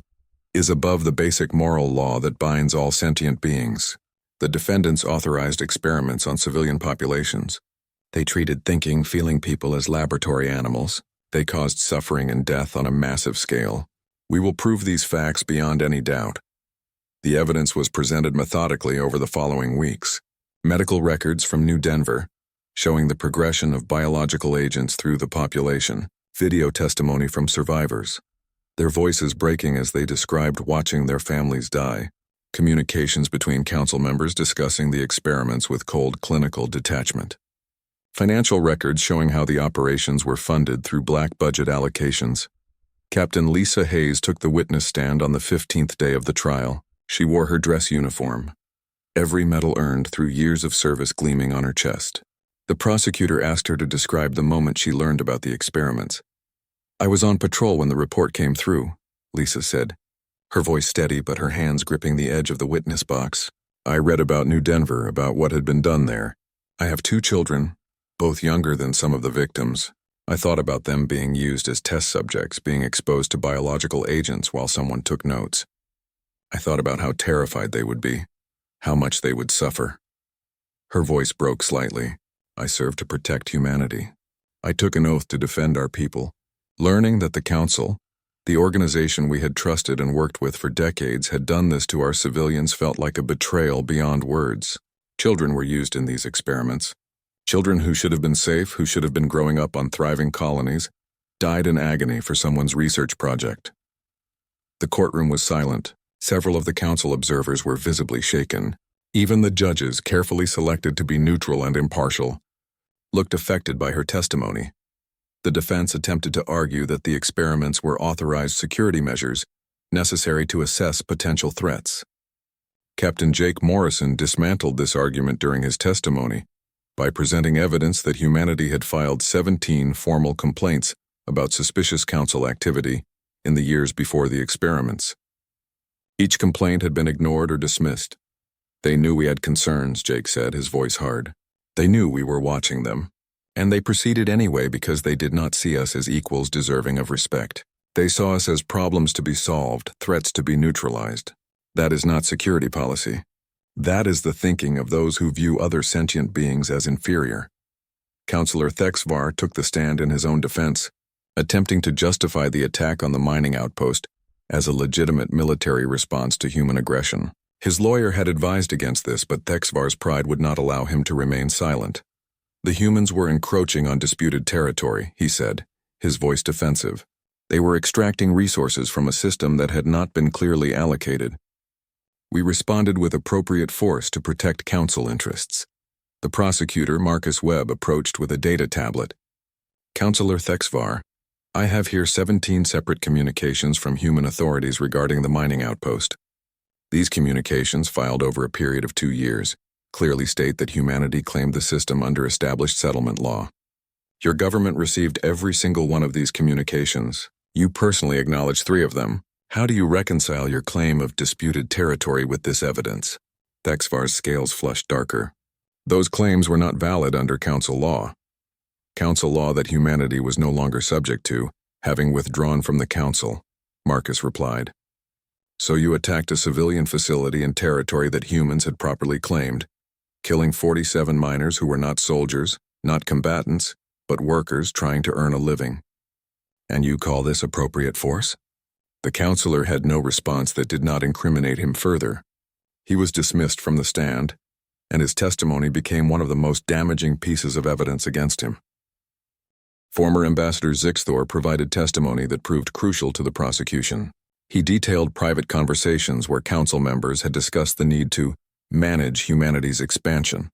is above the basic moral law that binds all sentient beings." The defendants authorized experiments on civilian populations. They treated thinking, feeling people as laboratory animals. They caused suffering and death on a massive scale. We will prove these facts beyond any doubt. The evidence was presented methodically over the following weeks. Medical records from New Denver, showing the progression of biological agents through the population. Video testimony from survivors, their voices breaking as they described watching their families die. Communications between council members discussing the experiments with cold clinical detachment. Financial records showing how the operations were funded through black budget allocations. Captain Lisa Hayes took the witness stand on the 15th day of the trial. She wore her dress uniform, every medal earned through years of service gleaming on her chest. The prosecutor asked her to describe the moment she learned about the experiments. "I was on patrol when the report came through," Lisa said, her voice steady but her hands gripping the edge of the witness box. "I read about New Denver, about what had been done there. I have 2 children, both younger than some of the victims. I thought about them being used as test subjects, being exposed to biological agents while someone took notes. I thought about how terrified they would be, how much they would suffer." Her voice broke slightly. "I served to protect humanity. I took an oath to defend our people. Learning that the Council, the organization we had trusted and worked with for decades, had done this to our civilians felt like a betrayal beyond words. Children were used in these experiments. Children who should have been safe, who should have been growing up on thriving colonies, died in agony for someone's research project." The courtroom was silent. Several of the council observers were visibly shaken. Even the judges, carefully selected to be neutral and impartial, looked affected by her testimony. The defense attempted to argue that the experiments were authorized security measures necessary to assess potential threats. Captain Jake Morrison dismantled this argument during his testimony by presenting evidence that humanity had filed 17 formal complaints about suspicious council activity in the years before the experiments. Each complaint had been ignored or dismissed. They knew we had concerns, Jake said, his voice hard. They knew we were watching them, and they proceeded anyway because they did not see us as equals deserving of respect. They saw us as problems to be solved, threats to be neutralized. That is not security policy. That is the thinking of those who view other sentient beings as inferior. Counselor Thexvar took the stand in his own defense, attempting to justify the attack on the mining outpost as a legitimate military response to human aggression. His lawyer had advised against this, but Thexvar's pride would not allow him to remain silent. The humans were encroaching on disputed territory, he said, his voice defensive. They were extracting resources from a system that had not been clearly allocated. We responded with appropriate force to protect council interests. The prosecutor, Marcus Webb, approached with a data tablet. Counselor Thexvar, I have here 17 separate communications from human authorities regarding the mining outpost. These communications, filed over a period of 2 years, clearly state that humanity claimed the system under established settlement law. Your government received every single one of these communications. You personally acknowledged 3 of them. How do you reconcile your claim of disputed territory with this evidence? Thexvar's scales flushed darker. Those claims were not valid under council law. Council law that humanity was no longer subject to, having withdrawn from the council, Marcus replied. So you attacked a civilian facility and territory that humans had properly claimed, killing 47 miners who were not soldiers, not combatants, but workers trying to earn a living. And you call this appropriate force? The counselor had no response that did not incriminate him further. He was dismissed from the stand, and his testimony became one of the most damaging pieces of evidence against him. Former Ambassador Zixthor provided testimony that proved crucial to the prosecution. He detailed private conversations where council members had discussed the need to manage humanity's expansion.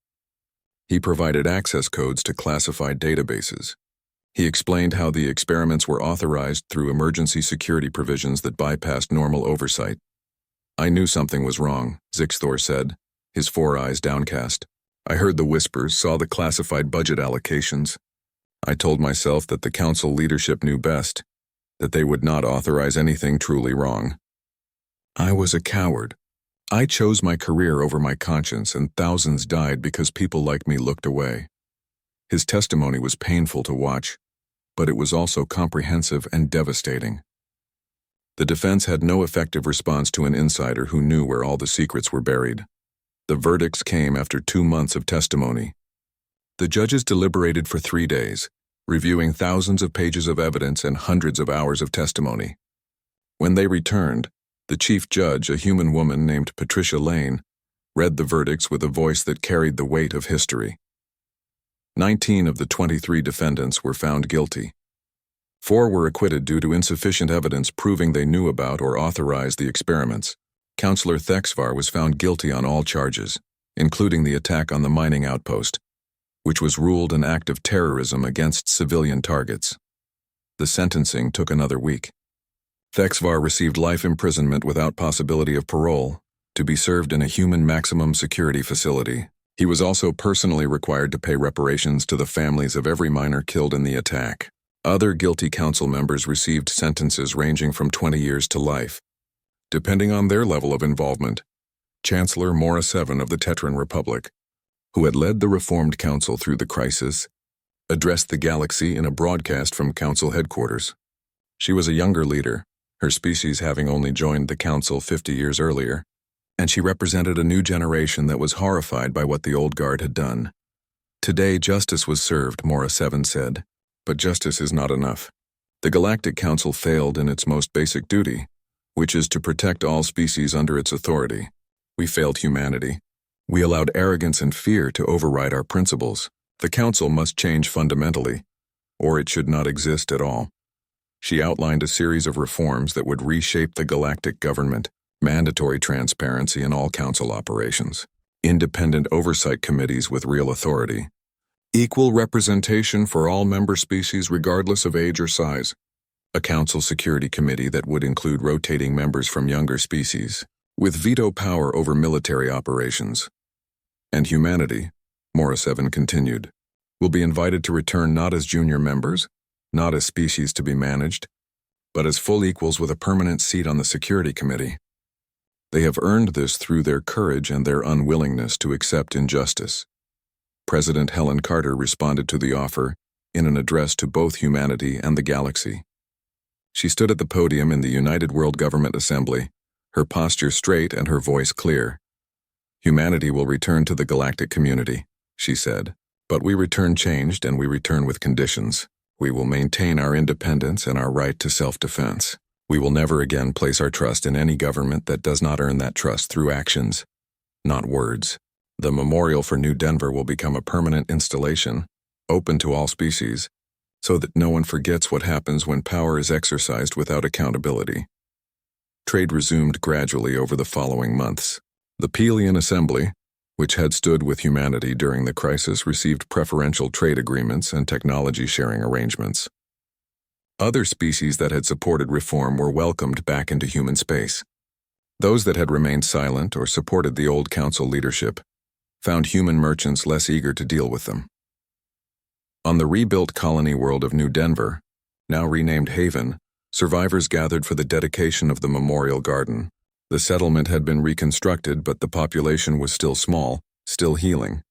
He provided access codes to classified databases. He explained how the experiments were authorized through emergency security provisions that bypassed normal oversight. I knew something was wrong, Zixthor said, his 4 eyes downcast. I heard the whispers, saw the classified budget allocations. I told myself that the council leadership knew best, that they would not authorize anything truly wrong. I was a coward. I chose my career over my conscience, and thousands died because people like me looked away. His testimony was painful to watch, but it was also comprehensive and devastating. The defense had no effective response to an insider who knew where all the secrets were buried. The verdicts came after 2 months of testimony. The judges deliberated for 3 days, reviewing thousands of pages of evidence and hundreds of hours of testimony. When they returned, the chief judge, a human woman named Patricia Lane, read the verdicts with a voice that carried the weight of history. 19 of the 23 defendants were found guilty. 4 were acquitted due to insufficient evidence proving they knew about or authorized the experiments. Counselor Thexvar was found guilty on all charges, including the attack on the mining outpost, which was ruled an act of terrorism against civilian targets. The sentencing took another week. Thexvar received life imprisonment without possibility of parole, to be served in a human maximum security facility. He was also personally required to pay reparations to the families of every miner killed in the attack. Other guilty council members received sentences ranging from 20 years to life, depending on their level of involvement. Chancellor Mora VII of the Tetran Republic, who had led the Reformed Council through the crisis, addressed the galaxy in a broadcast from council headquarters. She was a younger leader, her species having only joined the council 50 years earlier, and she represented a new generation that was horrified by what the old guard had done. Today, justice was served, Mora VII said, but justice is not enough. The Galactic Council failed in its most basic duty, which is to protect all species under its authority. We failed humanity. We allowed arrogance and fear to override our principles. The Council must change fundamentally, or it should not exist at all. She outlined a series of reforms that would reshape the galactic government: mandatory transparency in all council operations, independent oversight committees with real authority, Equal representation for all member species regardless of age or size. A council security committee that would include rotating members from younger species, with veto power over military operations. And humanity, Morissevin continued, will be invited to return not as junior members, not as species to be managed, but as full equals with a permanent seat on the security committee. They have earned this through their courage and their unwillingness to accept injustice. President Helen Carter responded to the offer in an address to both humanity and the galaxy. She stood at the podium in the United World Government Assembly, her posture straight and her voice clear. Humanity will return to the galactic community, she said. But we return changed and we return with conditions. We will maintain our independence and our right to self-defense. We will never again place our trust in any government that does not earn that trust through actions, not words. The memorial for New Denver will become a permanent installation, open to all species, so that no one forgets what happens when power is exercised without accountability. Trade resumed gradually over the following months. The Pelian Assembly, which had stood with humanity during the crisis, received preferential trade agreements and technology-sharing arrangements. Other species that had supported reform were welcomed back into human space. Those that had remained silent or supported the old council leadership found human merchants less eager to deal with them. On the rebuilt colony world of New Denver, now renamed Haven, survivors gathered for the dedication of the memorial garden. The settlement had been reconstructed, but the population was still small, still healing.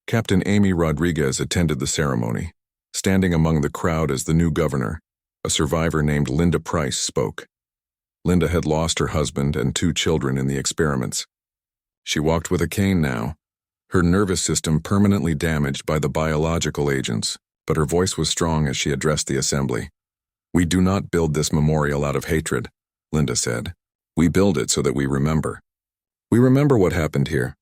Captain Amy Rodriguez attended the ceremony. Standing among the crowd as the new governor, a survivor named Linda Price spoke. Linda had lost her husband and 2 children in the experiments. She walked with a cane now, her nervous system permanently damaged by the biological agents, but her voice was strong as she addressed the assembly. "We do not build this memorial out of hatred," Linda said. "We build it so that we remember. We remember what happened here.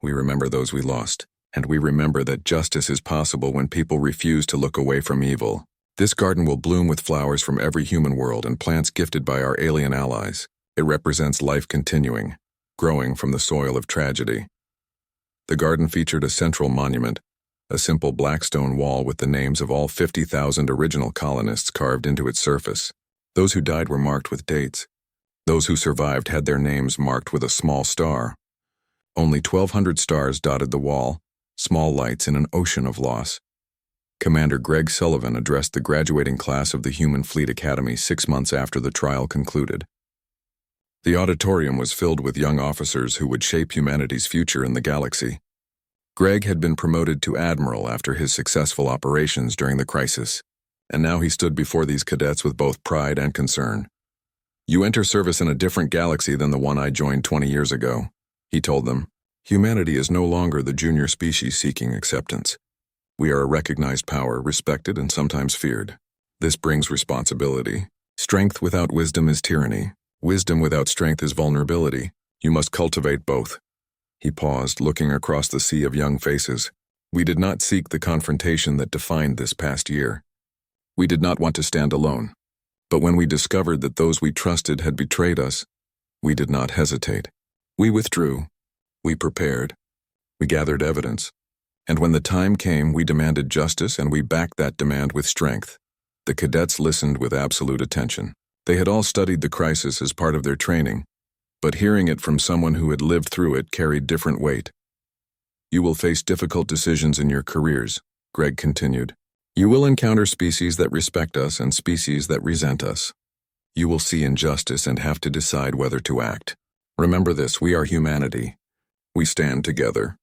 We remember those we lost, and we remember that justice is possible when people refuse to look away from evil. This garden will bloom with flowers from every human world and plants gifted by our alien allies. It represents life continuing, growing from the soil of tragedy." The garden featured a central monument, a simple black stone wall with the names of all 50,000 original colonists carved into its surface. Those who died were marked with dates. Those who survived had their names marked with a small star. Only 1,200 stars dotted the wall, small lights in an ocean of loss. Commander Greg Sullivan addressed the graduating class of the Human Fleet Academy 6 months after the trial concluded. The auditorium was filled with young officers who would shape humanity's future in the galaxy. Greg had been promoted to admiral after his successful operations during the crisis, and now he stood before these cadets with both pride and concern. "You enter service in a different galaxy than the one I joined 20 years ago," he told them. "Humanity is no longer the junior species seeking acceptance. We are a recognized power, respected and sometimes feared. This brings responsibility. Strength without wisdom is tyranny. Wisdom without strength is vulnerability. You must cultivate both." He paused, looking across the sea of young faces. "We did not seek the confrontation that defined this past year. We did not want to stand alone. But when we discovered that those we trusted had betrayed us, we did not hesitate. We withdrew. We prepared. We gathered evidence. And when the time came, we demanded justice and we backed that demand with strength." The cadets listened with absolute attention. They had all studied the crisis as part of their training, but hearing it from someone who had lived through it carried different weight. "You will face difficult decisions in your careers," Greg continued. "You will encounter species that respect us and species that resent us. You will see injustice and have to decide whether to act. Remember this, we are humanity. We stand together.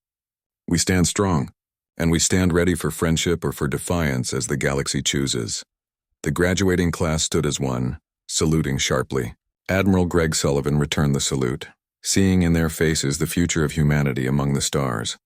We stand strong, and we stand ready for friendship or for defiance as the galaxy chooses." The graduating class stood as one, saluting sharply. Admiral Greg Sullivan returned the salute, seeing in their faces the future of humanity among the stars.